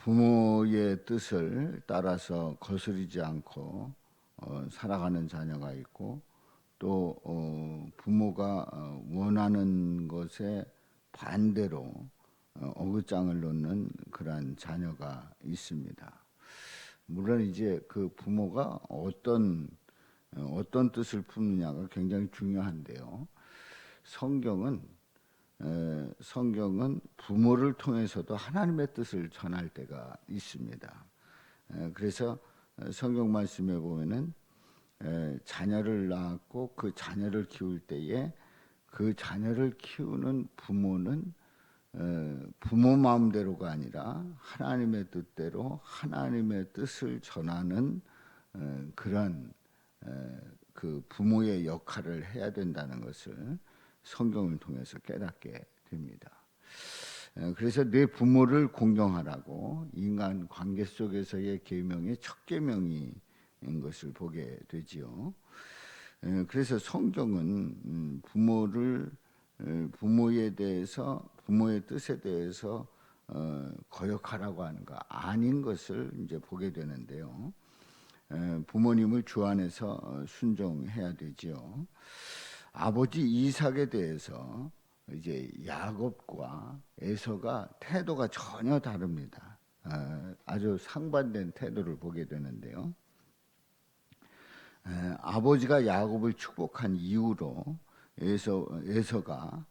부모의 뜻을 따라서 거스르지 않고 살아가는 자녀가 있고 또 부모가 원하는 것에 반대로 어긋장을 놓는 그러한 자녀가 있습니다. 물론 이제 그 부모가 어떤 뜻을 품느냐가 굉장히 중요한데요. 성경은 부모를 통해서도 하나님의 뜻을 전할 때가 있습니다. 그래서 성경 말씀에 보면은 자녀를 낳았고 그 자녀를 키울 때에 그 자녀를 키우는 부모는 부모 마음대로가 아니라 하나님의 뜻대로 하나님의 뜻을 전하는 그런 그 부모의 역할을 해야 된다는 것을 성경을 통해서 깨닫게 됩니다. 그래서 내 부모를 공경하라고 인간 관계 속에서의 계명의 첫 계명인 것을 보게 되지요. 그래서 성경은 부모에 대해서 부모의 뜻에 대해서 거역하라고 하는 거 아닌 것을 이제 보게 되는데요. 부모님을 주 안에서 순종해야 되지요. 아버지 이삭에 대해서 이제 야곱과 에서가 태도가 전혀 다릅니다. 아주 상반된 태도를 보게 되는데요. 아버지가 야곱을 축복한 이후로 에서가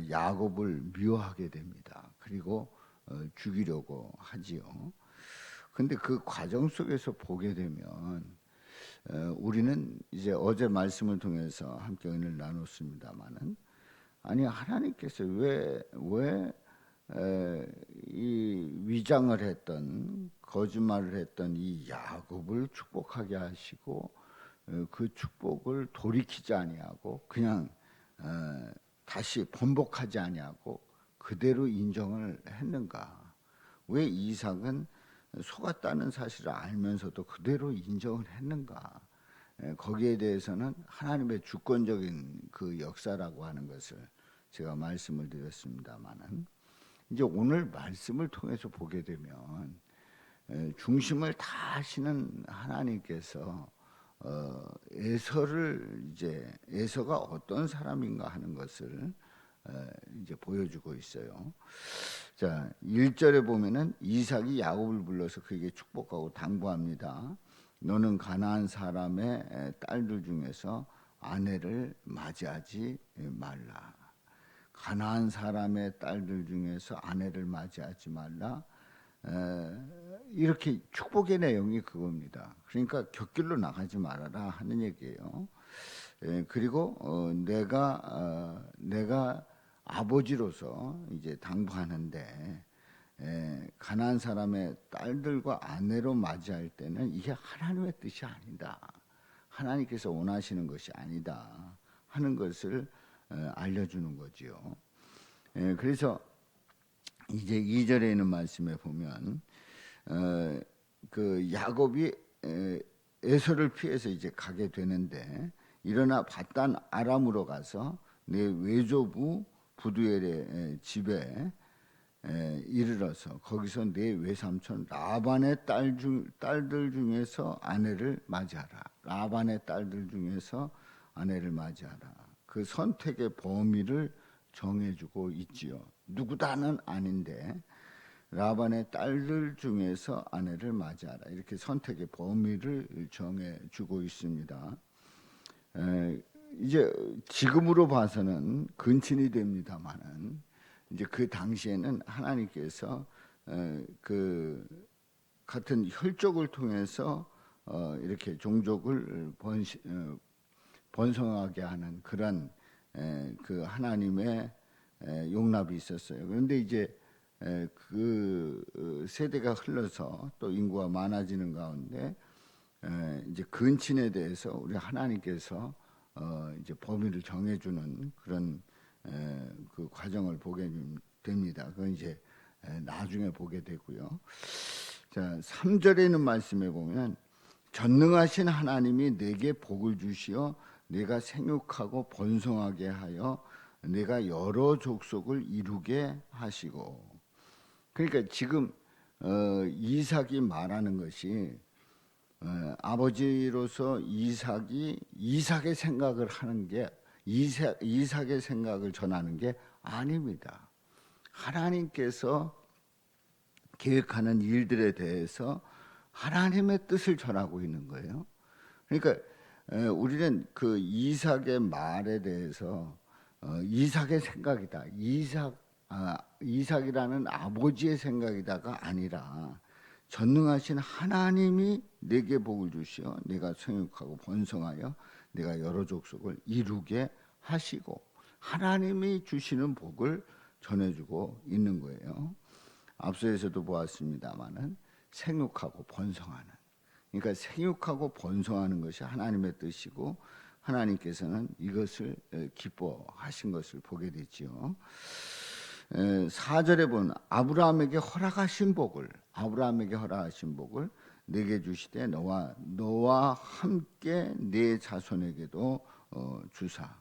야곱을 미워하게 됩니다. 그리고 죽이려고 하지요. 근데 그 과정 속에서 보게 되면 우리는 이제 어제 말씀을 통해서 함께 은혜를 나눴습니다마는 아니 하나님께서 왜 이 위장을 했던 거짓말을 했던 이 야곱을 축복하게 하시고 그 축복을 돌이키지 아니하고 그냥 다시 번복하지 아니하고 그대로 인정을 했는가? 왜 이삭은 속았다는 사실을 알면서도 그대로 인정을 했는가? 거기에 대해서는 하나님의 주권적인 그 역사라고 하는 것을 제가 말씀을 드렸습니다마는 이제 오늘 말씀을 통해서 보게 되면 중심을 다 하시는 하나님께서 에서가 어떤 사람인가 하는 것을 이제 보여주고 있어요. 자, 1절에 보면은 이삭이 야곱을 불러서 그에게 축복하고 당부합니다. 너는 가나안 사람의 딸들 중에서 아내를 맞이하지 말라. 가나안 사람의 딸들 중에서 아내를 맞이하지 말라. 이렇게 축복의 내용이 그겁니다. 그러니까 곁길로 나가지 말아라 하는 얘기예요. 그리고 내가 아버지로서 이제 당부하는데 가나안 사람의 딸들과 아내로 맞이할 때는 이게 하나님의 뜻이 아니다. 하나님께서 원하시는 것이 아니다 하는 것을 알려주는 거지요. 그래서 이제 2절에 있는 말씀에 보면 그 야곱이 에서를 피해서 이제 가게 되는데 일어나 밧단 아람으로 가서 내 외조부 부두엘의 집에 이르러서 거기서 내 외삼촌 라반의 딸들 중에서 아내를 맞이하라. 라반의 딸들 중에서 아내를 맞이하라. 그 선택의 범위를 정해주고 있지요. 누구다는 아닌데 라반의 딸들 중에서 아내를 맞이하라. 이렇게 선택의 범위를 정해주고 있습니다. 이제 지금으로 봐서는 근친이 됩니다만은 이제 그 당시에는 하나님께서 그 같은 혈족을 통해서 이렇게 종족을 번성하게 하는 그런 그 하나님의 용납이 있었어요. 그런데 이제 그 세대가 흘러서 또 인구가 많아지는 가운데 이제 근친에 대해서 우리 하나님께서 이제 범위를 정해주는 그런 그 과정을 보게 됩니다. 그건 이제 나중에 보게 되고요. 자, 3절에 있는 말씀에 보면 전능하신 하나님이 내게 복을 주시어 내가 생육하고 번성하게 하여 내가 여러 족속을 이루게 하시고. 그러니까 지금 이삭이 말하는 것이 아버지로서 이삭의 생각을 하는 게 이삭의 생각을 전하는 게 아닙니다. 하나님께서 계획하는 일들에 대해서 하나님의 뜻을 전하고 있는 거예요. 그러니까 우리는 그 이삭의 말에 대해서 이삭의 생각이다. 이삭이라는 아버지의 생각이다가 아니라 전능하신 하나님이 내게 복을 주시어 내가 생육하고 번성하여 내가 여러 족속을 이루게 하시고 하나님이 주시는 복을 전해주고 있는 거예요. 앞서에서도 보았습니다마는 생육하고 번성하는, 그러니까 생육하고 번성하는 것이 하나님의 뜻이고 하나님께서는 이것을 기뻐하신 것을 보게 되지요. 4절에 보면 아브라함에게 허락하신 복을 내게 주시되 너와 함께 네 자손에게도 주사.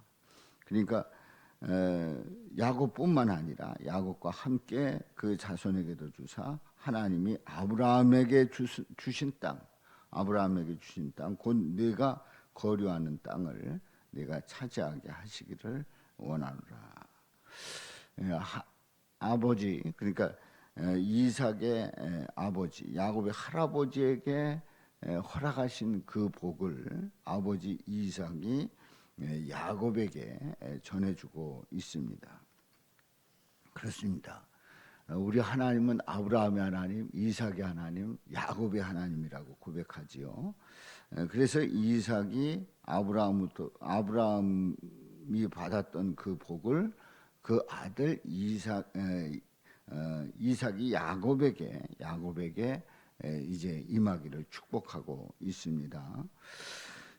그러니까 야곱뿐만 아니라 야곱과 함께 그 자손에게도 주사 하나님이 아브라함에게 주신 땅, 곧 네가 거류하는 땅을 네가 차지하게 하시기를 원하노라. 아버지, 그러니까 이삭의 아버지 야곱의 할아버지에게 허락하신 그 복을 아버지 이삭이 야곱에게 전해주고 있습니다. 그렇습니다. 우리 하나님은 아브라함의 하나님, 이삭의 하나님, 야곱의 하나님이라고 고백하지요. 그래서 이삭이 아브라함이 받았던 그 복을 그 아들 이삭이 야곱에게 이제 임하기를 축복하고 있습니다.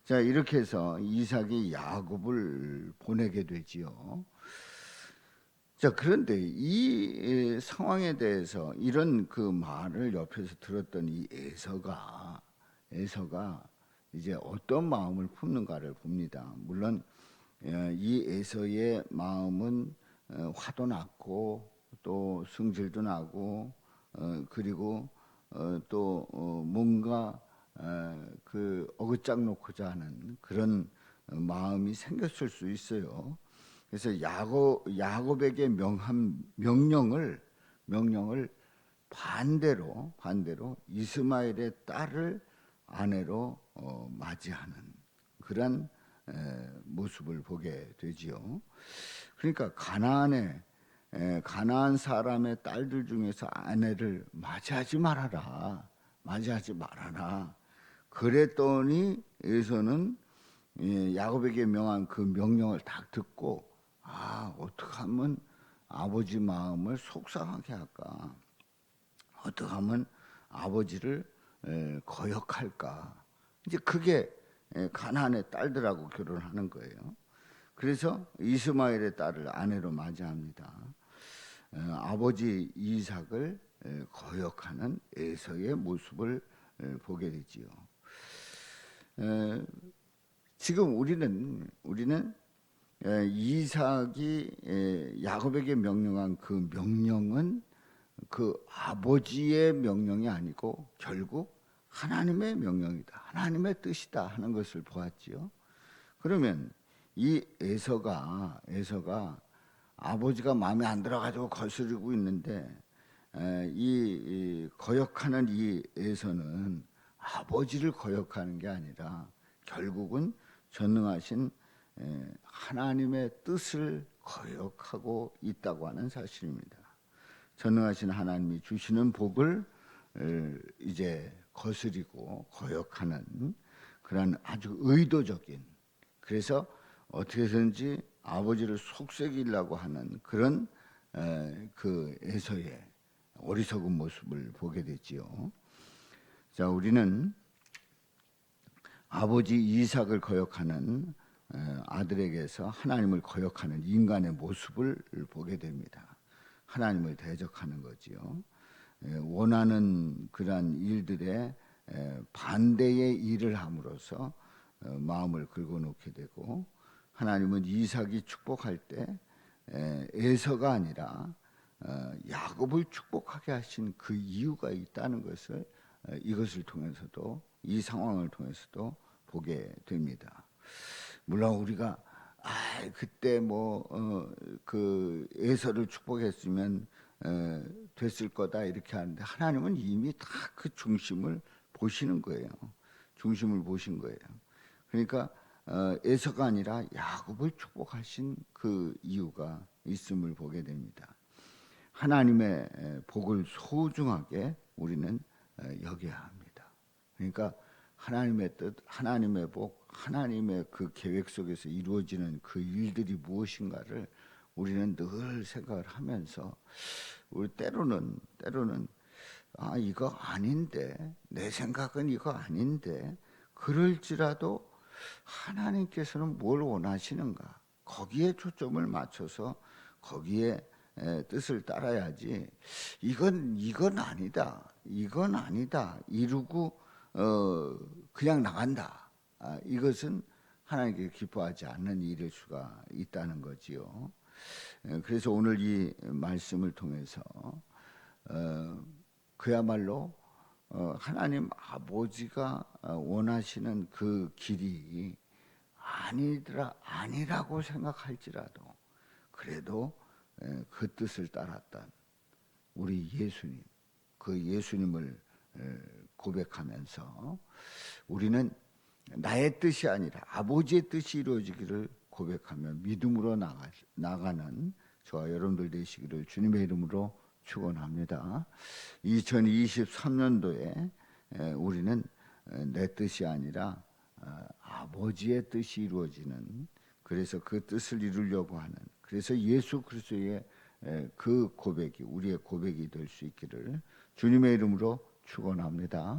자, 이렇게 해서 이삭이 야곱을 보내게 되지요. 자, 그런데 이 상황에 대해서 이런 그 말을 옆에서 들었던 이 에서가 이제 어떤 마음을 품는가를 봅니다. 물론 이 에서의 마음은 화도 났고 또 승질도 나고 그리고 또 뭔가 그 어긋장 놓고자 하는 그런 마음이 생겼을 수 있어요. 그래서 야곱에게 명한 명령을 반대로 이스마엘의 딸을 아내로 맞이하는 그런 모습을 보게 되지요. 그러니까 가나안 사람의 딸들 중에서 아내를 맞이하지 말아라. 그랬더니 에서는 야곱에게 명한 그 명령을 딱 듣고 어떻게 하면 아버지 마음을 속상하게 할까? 어떻게 하면 아버지를 거역할까? 이제 그게 가나안의 딸들하고 결혼하는 거예요. 그래서 이스마엘의 딸을 아내로 맞이합니다. 아버지 이삭을 거역하는 에서의 모습을 보게 되지요. 지금 우리는 이삭이 야곱에게 명령한 그 명령은 그 아버지의 명령이 아니고 결국 하나님의 명령이다. 하나님의 뜻이다 하는 것을 보았지요. 그러면 이 에서가 아버지가 마음에 안 들어가지고 거스르고 있는데 이 거역하는 이 에서는 아버지를 거역하는 게 아니라 결국은 전능하신 하나님의 뜻을 거역하고 있다고 하는 사실입니다. 전능하신 하나님이 주시는 복을 이제 거스리고 거역하는 그런 아주 의도적인, 그래서 어떻게든지 아버지를 속삭이려고 하는 그런 그 에서의 어리석은 모습을 보게 되지요. 자, 우리는 아버지 이삭을 거역하는 아들에게서 하나님을 거역하는 인간의 모습을 보게 됩니다. 하나님을 대적하는 거지요. 원하는 그러한 일들에 반대의 일을 함으로써 마음을 긁어놓게 되고, 하나님은 이삭이 축복할 때 에서가 아니라 야곱을 축복하게 하신 그 이유가 있다는 것을 이것을 통해서도 이 상황을 통해서도 보게 됩니다. 물론 우리가 그때 그 에서를 축복했으면 됐을 거다 이렇게 하는데 하나님은 이미 다 그 중심을 보시는 거예요. 중심을 보신 거예요. 그러니까 에서가 아니라 야곱을 축복하신 그 이유가 있음을 보게 됩니다. 하나님의 복을 소중하게 우리는 여겨야 합니다. 그러니까 하나님의 뜻, 하나님의 복, 하나님의 그 계획 속에서 이루어지는 그 일들이 무엇인가를 우리는 늘 생각을 하면서 우리 때로는 이거 아닌데, 내 생각은 이거 아닌데, 그럴지라도 하나님께서는 뭘 원하시는가? 거기에 초점을 맞춰서 거기에 뜻을 따라야지. 이건 아니다. 이건 아니다. 이루고 그냥 나간다. 이것은 하나님께 기뻐하지 않는 일일 수가 있다는 거지요. 그래서 오늘 이 말씀을 통해서 그야말로 하나님 아버지가 원하시는 그 길이 아니라고 생각할지라도 그래도 그 뜻을 따랐던 우리 예수님, 그 예수님을 고백하면서 우리는 나의 뜻이 아니라 아버지의 뜻이 이루어지기를 고백하며 믿음으로 나가는 저와 여러분들 되시기를 주님의 이름으로 축원합니다. 2023년도에 우리는 내 뜻이 아니라 아버지의 뜻이 이루어지는, 그래서 그 뜻을 이루려고 하는, 그래서 예수 그리스도의 그 고백이 우리의 고백이 될 수 있기를 주님의 이름으로 축원합니다.